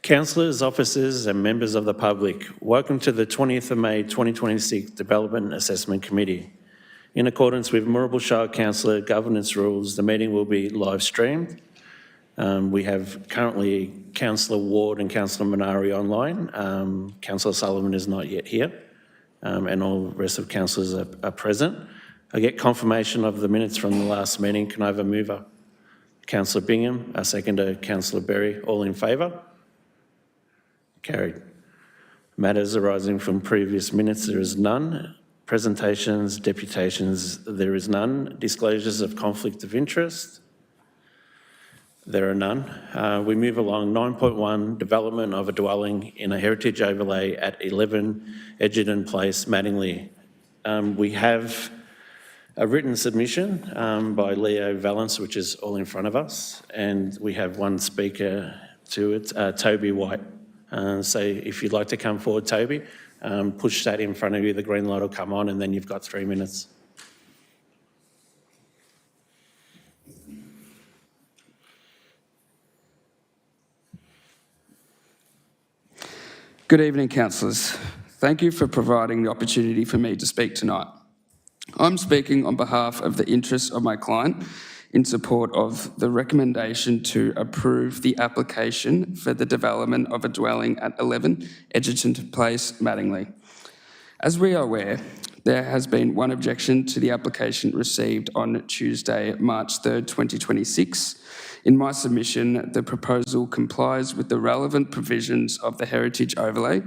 Councillors, officers and members of the public, welcome to the 20th of May 2026 Development Assessment Committee. In accordance with Moorabool Shire Councillor governance rules, the meeting will be live streamed. We have currently Councillor Ward and Councillor Minari online. Councillor Sullivan is not yet here, and all the rest of councillors are present. I get confirmation of the minutes from the last meeting. Can I have a mover? Councillor Bingham, a seconder, Councillor Berry. All in favour? Carried. Matters arising from previous minutes, there is none. Presentations, deputations, there is none. Disclosures of conflict of interest, there are none. We move along. 9.1, development of a dwelling in a heritage overlay at 11 Edgerton Place, Mattingley. We have a written submission by Leo Valance, which is all in front of us, and we have one speaker to it, Toby White. So if you'd like to come forward, Toby, push that in front of you, the green light will come on, and then you've got 3 minutes. Good evening, councillors. Thank you for providing the opportunity for me to speak tonight. I'm speaking on behalf of the interests of my client in support of the recommendation to approve the application for the development of a dwelling at 11 Edgerton Place, Mattingley. As we are aware, there has been one objection to the application received on Tuesday, March 3rd, 2026. In my submission, the proposal complies with the relevant provisions of the heritage overlay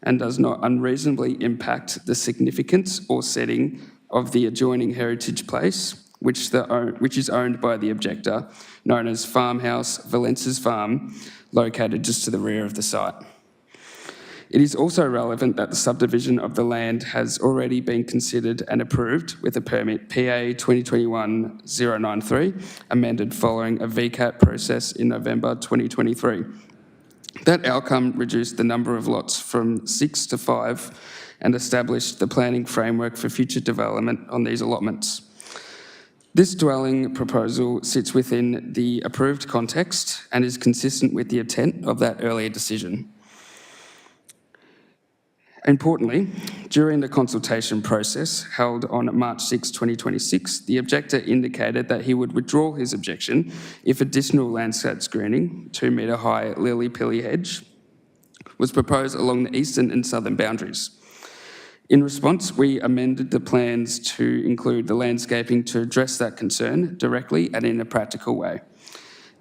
and does not unreasonably impact the significance or setting of the adjoining heritage place, which is owned by the objector, known as Farmhouse Valence's Farm, located just to the rear of the site. It is also relevant that the subdivision of the land has already been considered and approved with a permit PA 2021-093, amended following a VCAT process in November 2023. That outcome reduced the number of lots from 6 to 5 and established the planning framework for future development on these allotments. This dwelling proposal sits within the approved context and is consistent with the intent of that earlier decision. Importantly, during the consultation process held on March 6, 2026, the objector indicated that he would withdraw his objection if additional landscape screening, 2-metre high lily-pilly hedge, was proposed along the eastern and southern boundaries. In response, we amended the plans to include the landscaping to address that concern directly and in a practical way.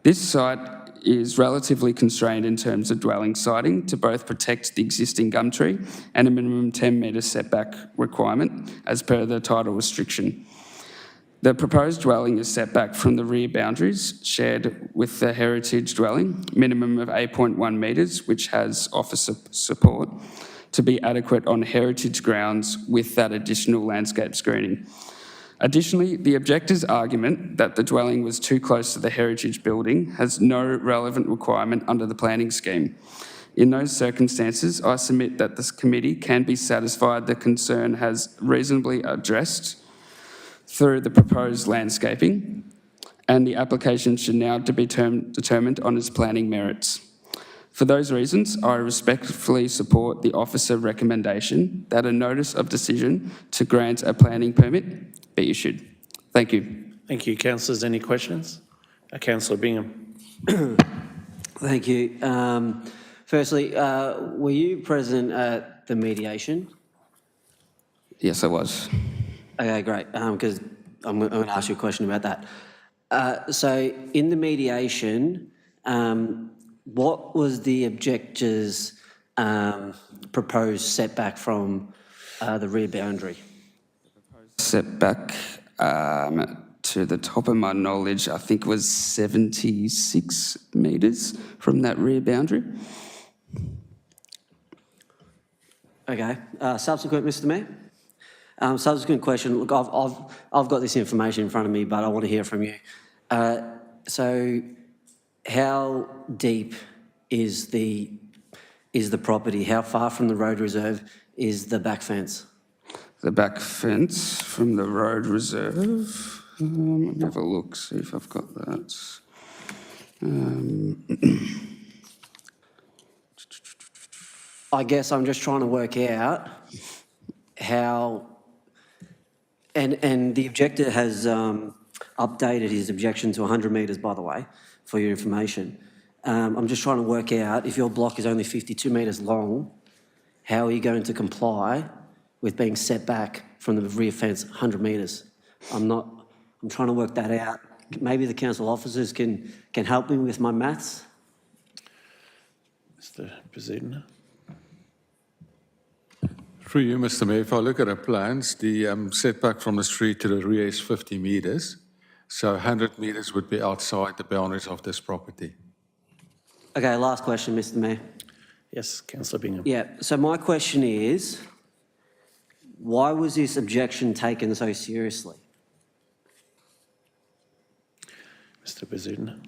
This site is relatively constrained in terms of dwelling siting to both protect the existing gum tree and a minimum 10-metre setback requirement as per the title restriction. The proposed dwelling is set back from the rear boundaries shared with the heritage dwelling, minimum of 8.1 metres, which has office support, to be adequate on heritage grounds with that additional landscape screening. Additionally, the objector's argument that the dwelling was too close to the heritage building has no relevant requirement under the planning scheme. In those circumstances, I submit that this committee can be satisfied the concern has reasonably addressed through the proposed landscaping, and the application should now be determined on its planning merits. For those reasons, I respectfully support the officer recommendation that a notice of decision to grant a planning permit be issued. Thank you. Thank you, councillors. Any questions? Councillor Bingham. Thank you. Firstly, were you present at the mediation? Yes, I was. Okay, great, because I'm going to ask you a question about that. So in the mediation, what was the objector's proposed setback from the rear boundary? Setback, to the top of my knowledge, I think was 76 metres from that rear boundary. Okay. Subsequent, Mr. Mayor. Subsequent question. Look, I've got this information in front of me, but I want to hear from you. So, how deep is the property? How far from the road reserve is the back fence? The back fence from the road reserve. Let me have a look, see if I've got that. I guess I'm just trying to work out how, and the objector has updated his objection to 100 metres, by the way, for your information. I'm just trying to work out, if your block is only 52 metres long, how are you going to comply with being set back from the rear fence 100 metres? I'm trying to work that out. Maybe the council officers can help me with my maths. Mr. Pazudna. Through you, Mr. Mayor, if I look at the plans, the setback from the street to the rear is 50 metres. So 100 metres would be outside the boundaries of this property. Okay, last question, Mr. Mayor. Yes, Councillor Bingham. Yeah, so my question is, why was this objection taken so seriously? Mr. Pazudna.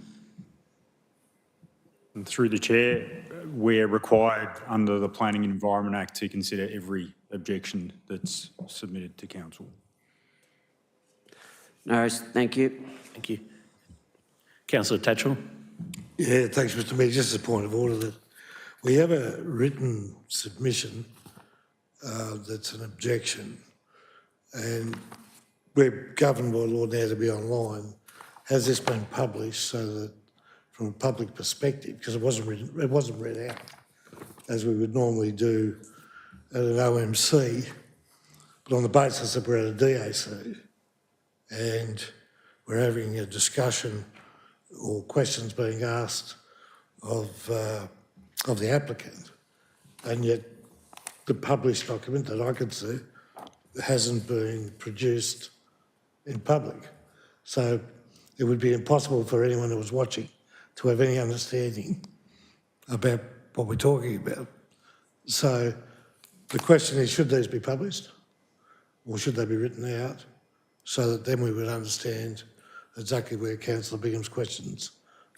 And through the chair, we're required under the Planning and Environment Act to consider every objection that's submitted to council. No worries, thank you. Thank you. Councillor Tatchell. Yeah, thanks, Mr. Mayor. Just a point of order that we have a written submission that's an objection, and we're governed by law now to be online. Has this been published so that, from a public perspective, because it wasn't read out as we would normally do at an OMC, but on the basis that we're at a DAC and we're having a discussion or questions being asked of the applicant, and yet the published document that I could see hasn't been produced in public. So it would be impossible for anyone who was watching to have any understanding about what we're talking about. So the question is, should these be published or should they be written out so that then we would understand exactly where Councillor Bingham's questions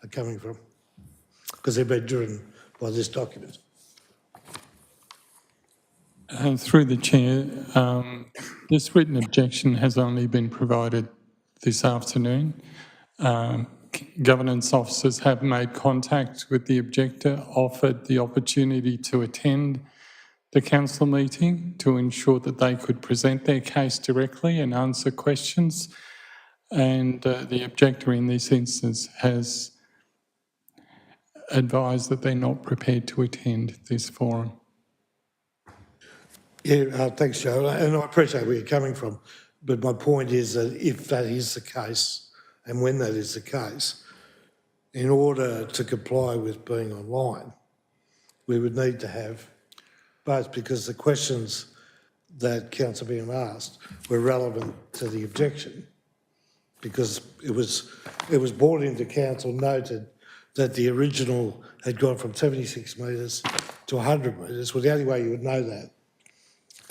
are coming from? Because they've been driven by this document. Through the chair, this written objection has only been provided this afternoon. Governance officers have made contact with the objector, offered the opportunity to attend the council meeting to ensure that they could present their case directly and answer questions. And the objector in this instance has advised that they're not prepared to attend this forum. Yeah, thanks, Joe, and I appreciate where you're coming from, but my point is that if that is the case, and when that is the case, in order to comply with being online, we would need to have both, because the questions that Councillor Bingham asked were relevant to the objection, because it was brought into council, noted that the original had gone from 76 metres to 100 metres. Well, the only way you would know that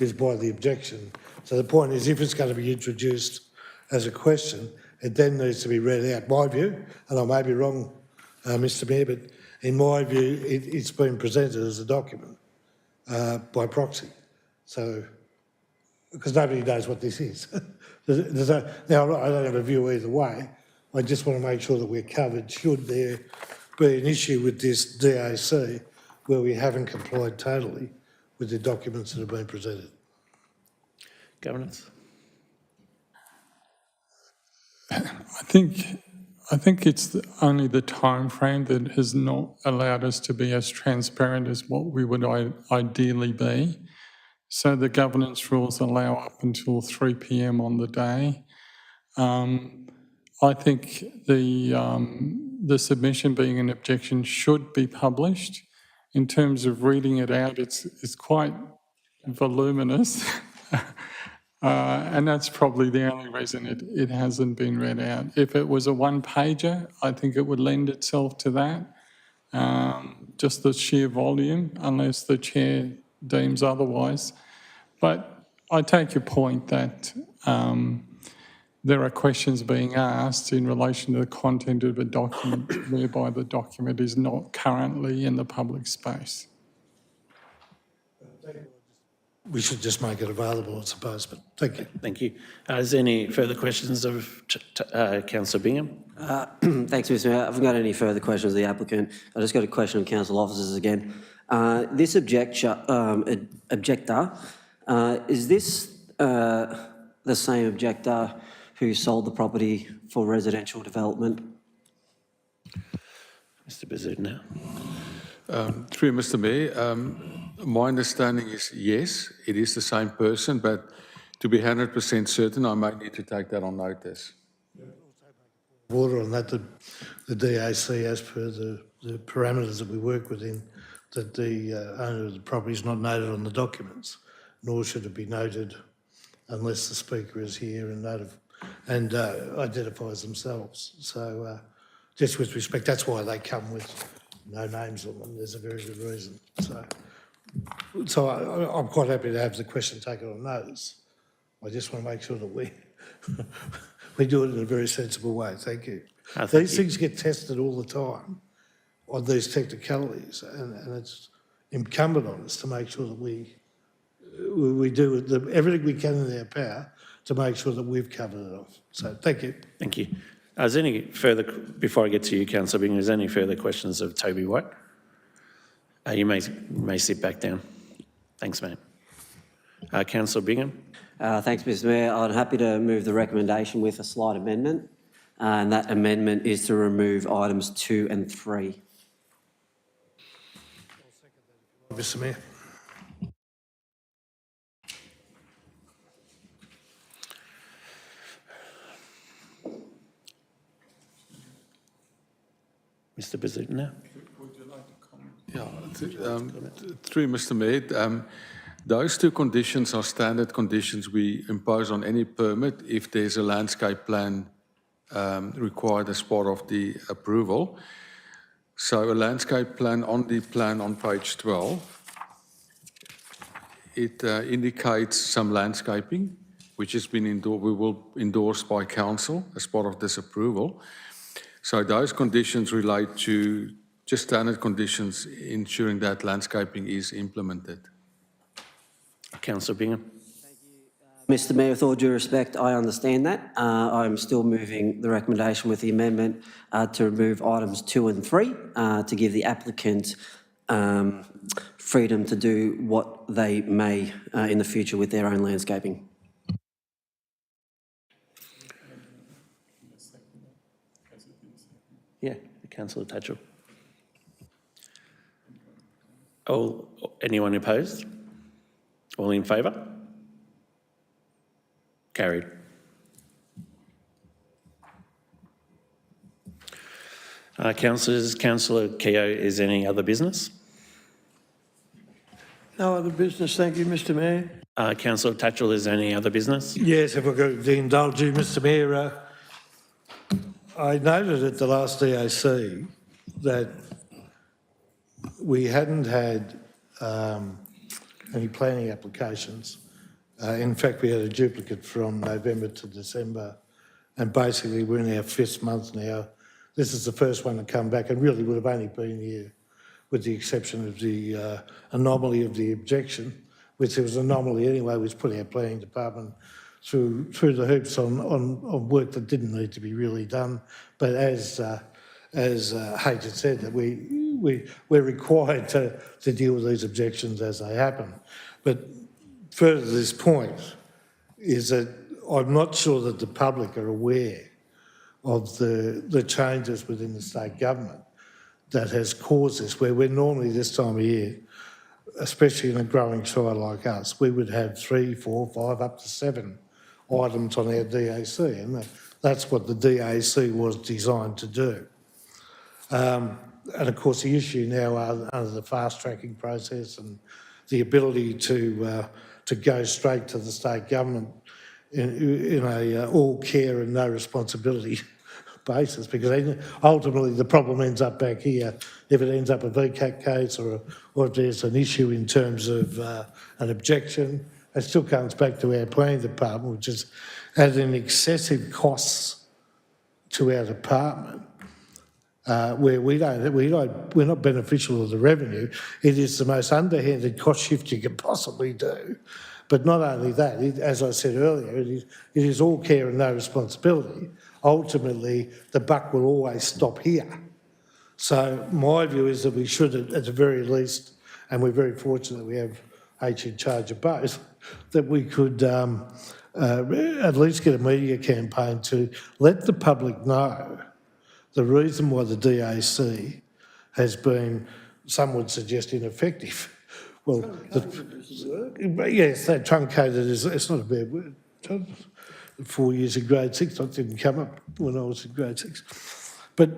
is by the objection. So the point is, if it's going to be introduced as a question, it then needs to be read out. My view, and I may be wrong, Mr. Mayor, but in my view, it's been presented as a document by proxy. So, because nobody knows what this is. Now, I don't have a view either way. I just want to make sure that we're covered should there be an issue with this DAC where we haven't complied totally with the documents that have been presented. Governance. I think it's only the time frame that has not allowed us to be as transparent as what we would ideally be. So the governance rules allow up until 3 p.m. on the day. I think the submission being an objection should be published. In terms of reading it out, it's quite voluminous. And that's probably the only reason it hasn't been read out. If it was a one-pager, I think it would lend itself to that, just the sheer volume, unless the chair deems otherwise. But I take your point that there are questions being asked in relation to the content of a document whereby the document is not currently in the public space. we should just make it available, I suppose, but thank you. Thank you. Is there any further questions of Councillor Bingham? Thanks, Mr Mayor. I haven't got any further questions of the applicant. I just got a question on council officers again. This objector, is this the same objector who sold the property for residential development? Mr. Bazudna. Through Mr. Mayor, my understanding is yes, it is the same person, but to be 100% certain, I might need to take that on notice. Order on that, the DAC, as per the parameters that we work within, that the owner of the property is not noted on the documents, nor should it be noted unless the speaker is here and identifies themselves. So just with respect, that's why they come with no names on them. There's a very good reason. So I'm quite happy to have the question taken on notice. I just want to make sure that we do it in a very sensible way. Thank you. These things get tested all the time on these technicalities, and it's incumbent on us to make sure that we do everything we can in our power to make sure that we've covered it off. So thank you. Thank you. Is there any further, before I get to you, Councillor Bingham, is there any further questions of Toby White? You may sit back down. Thanks, mate. Councillor Bingham? Thanks, Mr Mayor. I'm happy to move the recommendation with a slight amendment, and that amendment is to remove items 2 and 3. Mr Mayor. Mr. Bazudna? Yeah, through Mr. Mayor, those two conditions are standard conditions we impose on any permit if there's a landscape plan required as part of the approval. So a landscape plan on the plan on page 12, it indicates some landscaping, which has been we will endorse by council as part of this approval. So those conditions relate to just standard conditions ensuring that landscaping is implemented. Councillor Bingham? Mr Mayor, with all due respect, I understand that. I'm still moving the recommendation with the amendment to remove items 2 and 3 to give the applicant freedom to do what they may in the future with their own landscaping. Yeah, Councillor Tatchell. Anyone opposed? All in favour? Carried. Councillors, Councillor Keogh, is there any other business? No other business, thank you, Mr Mayor. Councillor Tatchell, is there any other business? Yes, if I could indulge you, Mr Mayor, I noted at the last DAC that we hadn't had any planning applications. In fact, we had a duplicate from November to December, and basically we're in our 5th month now. This is the first one to come back, and really would have only been here with the exception of the anomaly of the objection, which there was an anomaly anyway, which put our planning department through the hoops on work that didn't need to be really done. But as H had said, that we're required to deal with these objections as they happen. But further to this point is that I'm not sure that the public are aware of the changes within the state government that has caused this, where we're normally this time of year, especially in a growing shire like us, we would have 3, 4, 5, up to 7 items on our DAC, and that's what the DAC was designed to do. And of course, the issue now under the fast tracking process and the ability to go straight to the state government in a all care and no responsibility basis, because ultimately the problem ends up back here if it ends up a VCAT case or if there's an issue in terms of an objection. It still comes back to our planning department, which is adding excessive costs to our department where we're not beneficial of the revenue. It is the most underhanded cost shift you can possibly do. But not only that, as I said earlier, it is all care and no responsibility. Ultimately, the buck will always stop here. So my view is that we should, at the very least, and we're very fortunate we have H in charge of both, that we could at least get a media campaign to let the public know the reason why the DAC has been, some would suggest, ineffective. Well, yes, that truncated is, it's not a bad word. 4 years in grade 6, that didn't come up when I was in grade 6. But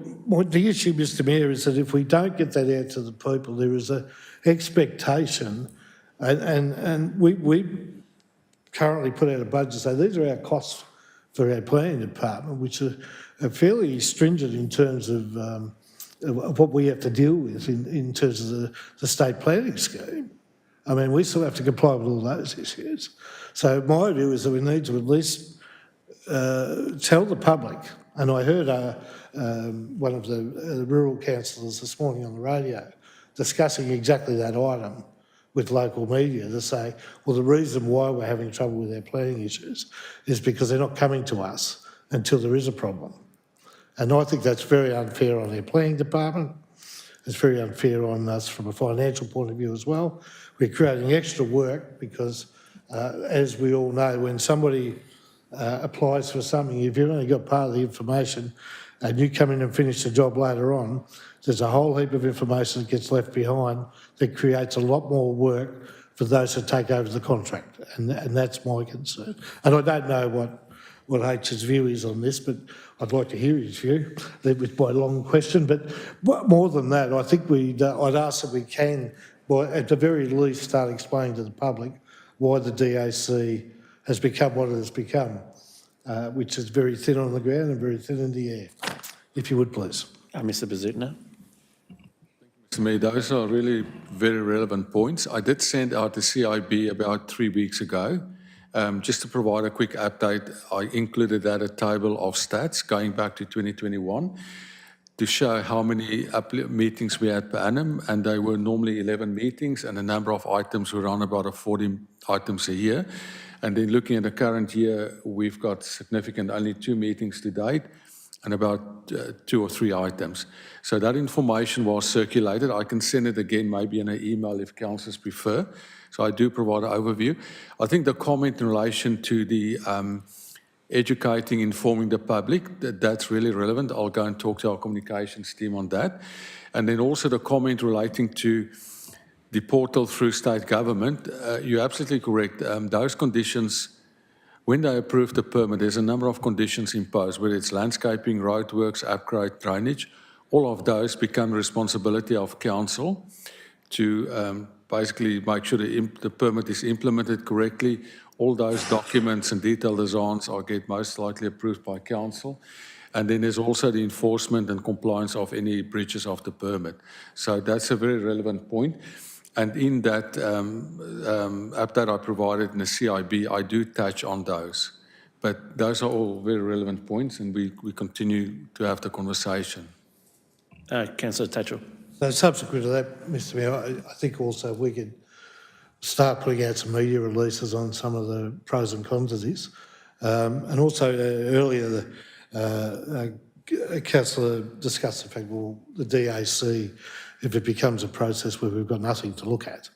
the issue, Mr Mayor, is that if we don't get that out to the people, there is an expectation, and we currently put out a budget, so these are our costs for our planning department, which are fairly stringent in terms of what we have to deal with in terms of the state planning scheme. I mean, we still have to comply with all those issues. So my view is that we need to at least tell the public, and I heard one of the rural councillors this morning on the radio discussing exactly that item with local media to say, well, the reason why we're having trouble with our planning issues is because they're not coming to us until there is a problem. And I think that's very unfair on our planning department. It's very unfair on us from a financial point of view as well. We're creating extra work because, as we all know, when somebody applies for something, if you've only got part of the information and you come in and finish the job later on, there's a whole heap of information that gets left behind that creates a lot more work for those who take over the contract, and that's my concern. And I don't know what H's view is on this, but I'd like to hear his view. That was my long question, but more than that, I think I'd ask that we can, at the very least, start explaining to the public why the DAC has become what it has become, which is very thin on the ground and very thin in the air. If you would, please. Mr. Bazutna. To me, those are really very relevant points. I did send out the CIB about 3 weeks ago. Just to provide a quick update, I included that a table of stats going back to 2021 to show how many meetings we had per annum, and they were normally 11 meetings, and the number of items were around about 40 items a year. And then looking at the current year, we've got significant, only 2 meetings to date, and about 2 or 3 items. So that information was circulated. I can send it again, maybe in an email if councillors prefer. So I do provide an overview. I think the comment in relation to the educating, informing the public, that's really relevant. I'll go and talk to our communications team on that. And then also the comment relating to the portal through state government, you're absolutely correct. Those conditions, when they approve the permit, there's a number of conditions imposed, whether it's landscaping, roadworks, upgrade, drainage. All of those become the responsibility of council to basically make sure the permit is implemented correctly. All those documents and detailed designs get most likely approved by council. And then there's also the enforcement and compliance of any breaches of the permit. So that's a very relevant point. And in that update I provided in the CIB, I do touch on those. But those are all very relevant points, and we continue to have the conversation. Councillor Tatchell. So subsequent to that, Mr Mayor, I think also we could start putting out some media releases on some of the pros and cons of this. And also earlier, a councillor discussed the fact, well, the DAC, if it becomes a process where we've got nothing to look at,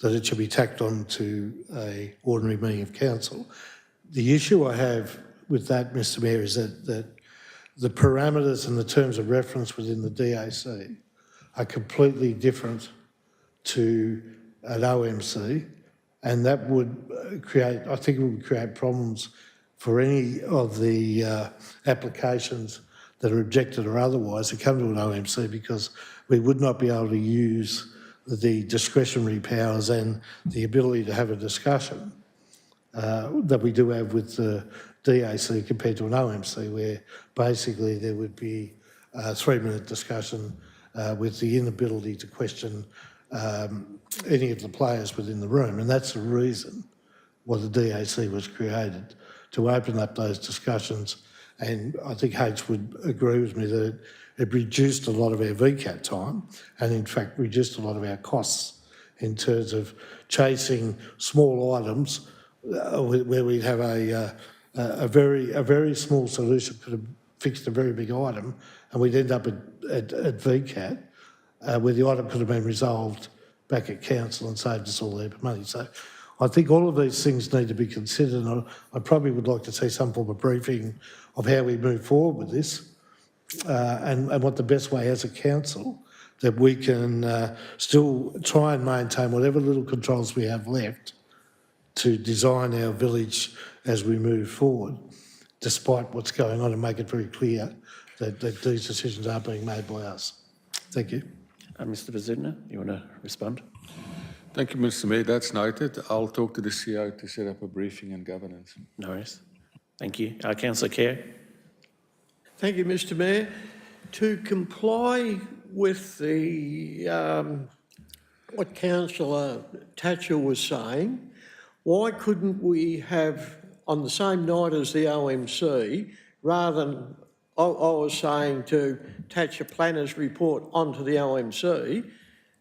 that it should be tacked on to an ordinary meeting of council. The issue I have with that, Mr Mayor, is that the parameters and the terms of reference within the DAC are completely different to an OMC, and that would create, I think it would create problems for any of the applications that are objected or otherwise to come to an OMC, because we would not be able to use the discretionary powers and the ability to have a discussion that we do have with the DAC compared to an OMC, where basically there would be a 3-minute discussion with the inability to question any of the players within the room. And that's the reason why the DAC was created, to open up those discussions And I think H would agree with me that it reduced a lot of our VCAT time and in fact reduced a lot of our costs in terms of chasing small items where we'd have a very small solution could have fixed a very big item and we'd end up at VCAT where the item could have been resolved back at council and saved us all a heap of money. So I think all of these things need to be considered and I probably would like to see some form of briefing of how we move forward with this and what the best way as a council that we can still try and maintain whatever little controls we have left to design our village as we move forward, despite what's going on, and make it very clear that these decisions are being made by us. Thank you. Mr. Bazudna, you want to respond? Thank you, Mr. Mayor. That's noted. I'll talk to the CEO to set up a briefing and governance. No worries. Thank you. Councillor Kerr. Thank you, Mr. Mayor. To comply with the what Councillor Tatchell was saying, why couldn't we have, on the same night as the OMC, rather than, I was saying to attach a planner's report onto the OMC,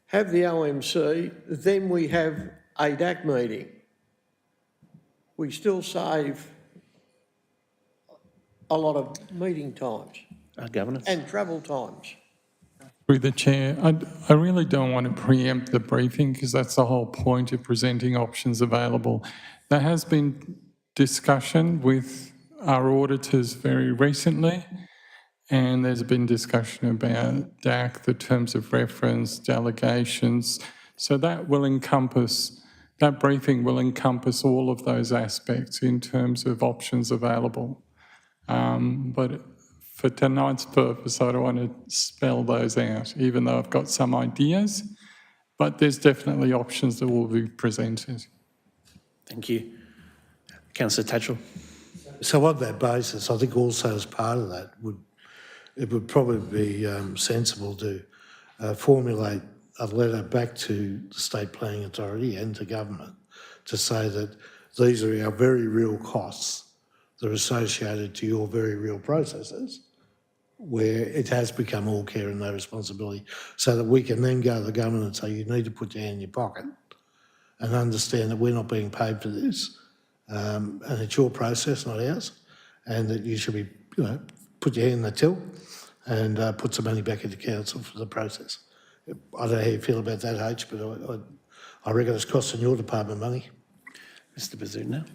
have the OMC, then we have a DAC meeting. We still save a lot of meeting times Governance. and travel times. Through the chair, I really don't want to preempt the briefing because that's the whole point of presenting options available. There has been discussion with our auditors very recently, and there's been discussion about DAC, the terms of reference, delegations. So that will encompass, that briefing will encompass all of those aspects in terms of options available. But for tonight's purpose, I don't want to spell those out, even though I've got some ideas, but there's definitely options that will be presented. Thank you. Councillor Tatchell. So on that basis, I think also as part of that, it would probably be sensible to formulate a letter back to the State Planning Authority and to government to say that these are our very real costs that are associated to your very real processes, where it has become all care and no responsibility, so that we can then go to the government and say, you need to put your hand in your pocket and understand that we're not being paid for this, and it's your process, not ours, and that you should be, put your hand in the till and put some money back into council for the process. I don't know how you feel about that, H, but I reckon it's costing your department money. Mr. Bazudna.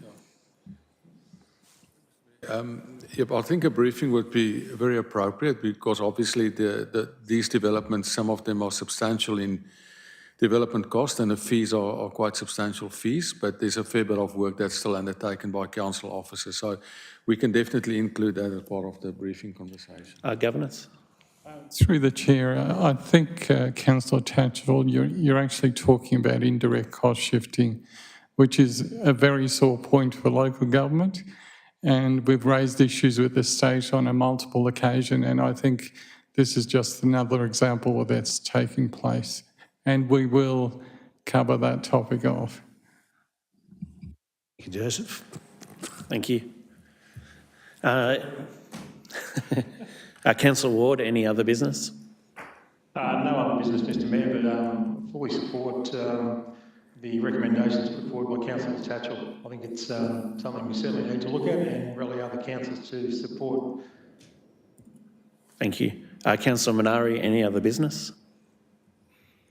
Yep, I think a briefing would be very appropriate because obviously these developments, some of them are substantial in development cost and the fees are quite substantial fees, but there's a fair bit of work that's still undertaken by council officers. So we can definitely include that as part of the briefing conversation. Governance. Through the chair, I think, Councillor Tatchell, you're actually talking about indirect cost shifting, which is a very sore point for local government. And we've raised issues with the state on a multiple occasion, and I think this is just another example of that's taking place. And we will cover that topic off. Thank you, Joseph. Thank you. Councillor Ward, any other business? No other business, Mr Mayor, but fully support the recommendations put forward by Councillor Tatchell. I think it's something we certainly need to look at and really other councillors to support. Thank you. Councillor Minari, any other business?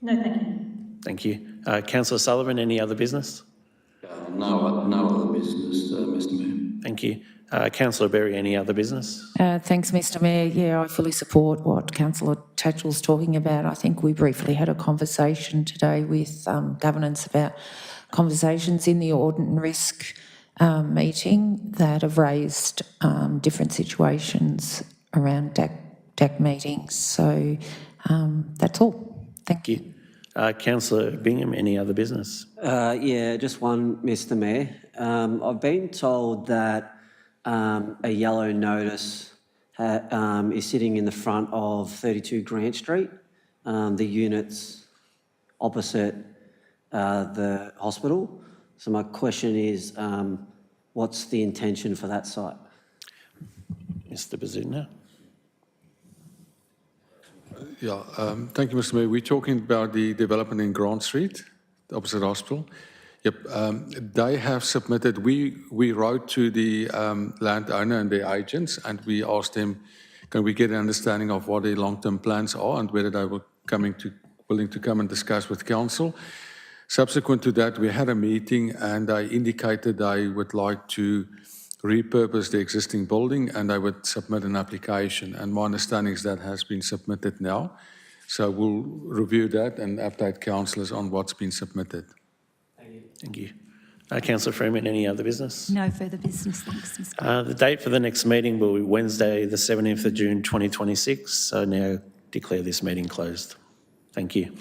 No, thank you. Thank you. Councillor Sullivan, any other business? No other business, Mr Mayor. Thank you. Councillor Berry, any other business? Thanks, Mr Mayor. Yeah, I fully support what Councillor Tatchell's talking about. I think we briefly had a conversation today with governance about conversations in the audit and risk meeting that have raised different situations around DAC meetings. So that's all. Thank you. Councillor Bingham, any other business? Yeah, just one, Mr Mayor. I've been told that a yellow notice is sitting in the front of 32 Grant Street, the units opposite the hospital. So my question is, what's the intention for that site? Mr. Bazuna. Yeah, thank you, Mr. Mayor. We're talking about the development in Grant Street, opposite hospital. Yep, they have submitted, we wrote to the landowner and their agents, and we asked them, can we get an understanding of what their long-term plans are and whether they were willing to come and discuss with council. Subsequent to that, we had a meeting and I indicated they would like to repurpose the existing building and they would submit an application. And my understanding is that has been submitted now. So we'll review that and update councillors on what's been submitted. Thank you. Councillor Freeman, any other business? No further business, thanks, Mr. Mayor. The date for the next meeting will be Wednesday, the 17th of June 2026. So now declare this meeting closed. Thank you.